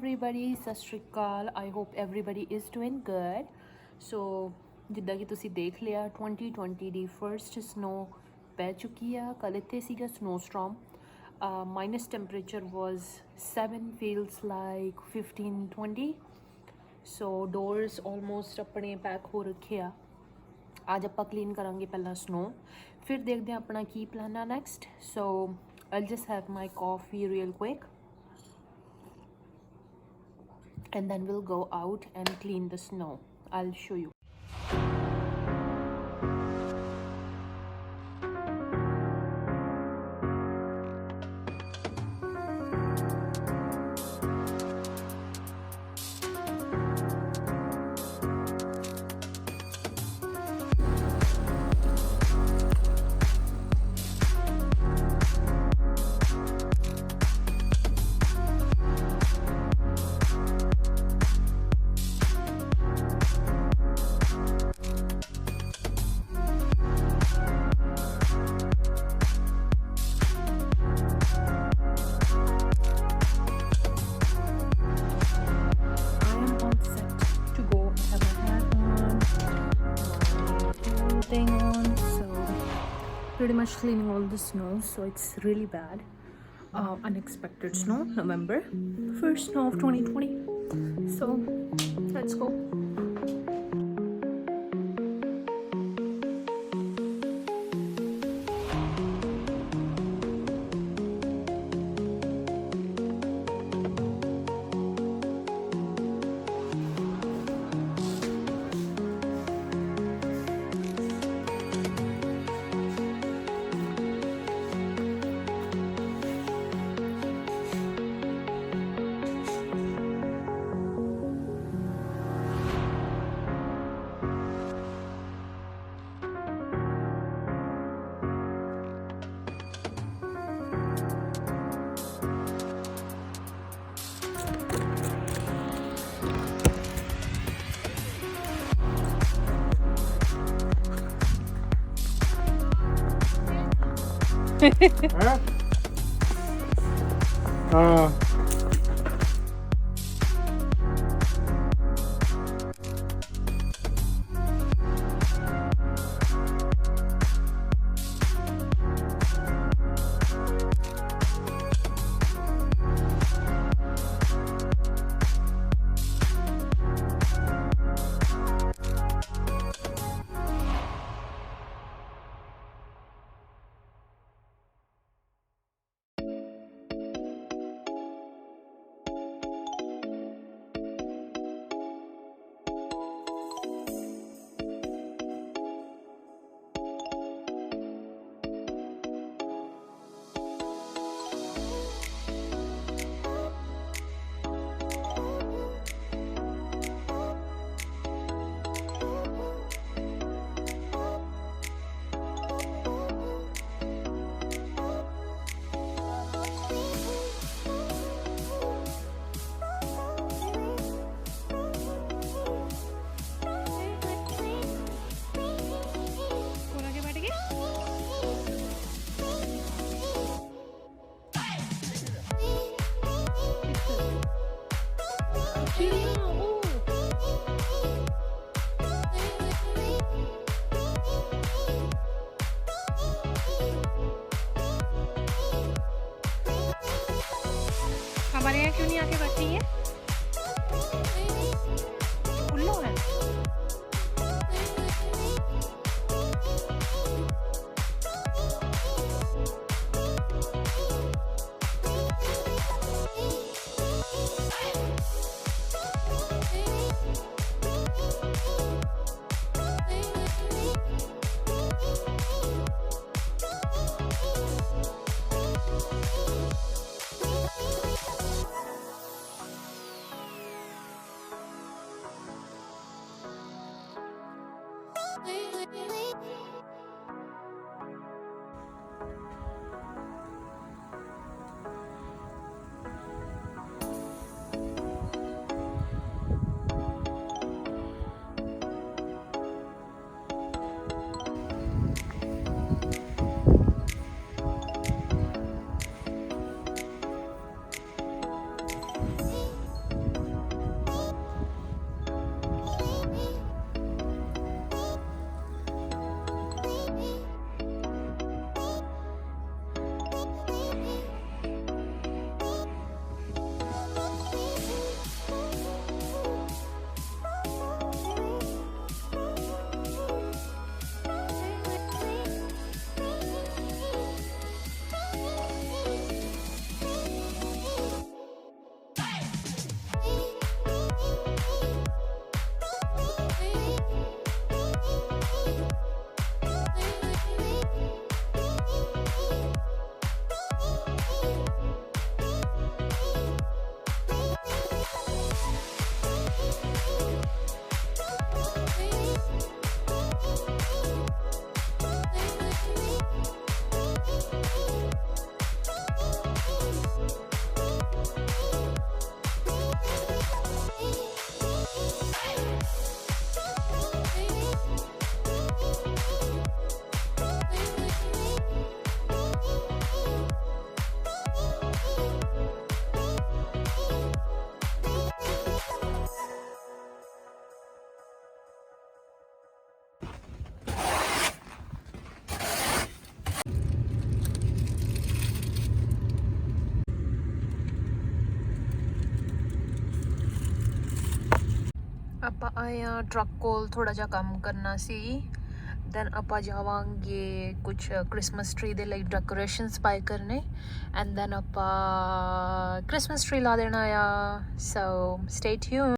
everybody, ਸਤਿ ਸ਼੍ਰੀ ਅਕਾਲ। I hope everybody is doing good. So ਜਿੱਦਾਂ ਕਿ ਤੁਸੀਂ ਦੇਖ ਲਿਆ 2020 ਦੀ ਫਰਸਟ ਸਨੋ ਪੈ ਚੁੱਕੀ ਆ। ਕੱਲ੍ਹ ਇੱਥੇ ਸੀਗਾ ਸਨੋਸਟੋਰਮ। ਮਾਈਨਸ ਟੈਂਪਰੇਚਰ ਵਾਜ਼ 7 feels like 15-20. ਸੋ ਡੋਰਸ ਆਲਮੋਸਟ ਆਪਣੇ ਪੈਕ ਹੋ ਰੱਖੇ ਆ। ਅੱਜ ਆਪਾਂ ਕਲੀਨ ਕਰਾਂਗੇ ਪਹਿਲਾਂ ਸਨੋ, ਫਿਰ ਦੇਖਦੇ ਹਾਂ ਆਪਣਾ ਕੀ ਪਲਾਨ ਆ next. So I'll just have my coffee real quick and then we'll go out and clean the snow. I'll show you. Pretty much cleaning all the snow, so it's really bad. Unexpected snow, November, first snow of 2020. So let's go. हमारे यहाँ क्यों नहीं आके बैठी है? उल्लू है। ਆਏ ਆ ਟਰੱਕ ਕੋਲ ਥੋੜਾ ਜਿਹਾ ਕੰਮ ਕਰਨਾ ਸੀ ਦੈਨ ਆਪਾਂ ਜਾਵਾਂਗੇ ਕੁਛ ਕ੍ਰਿਸਮਸ ਟਰੀ ਦੇ ਲਈ ਡੈਕੋਰੇਸ਼ਨਸ ਬਾਏ ਕਰਨੇ ਐਂਡ ਦੈਨ ਆਪਾਂ ਕ੍ਰਿਸਮਸ ਟਰੀ ਲਾ ਦੇਣਾ ਆ ਸੋ ਸਟੇ ਟਿਊਨ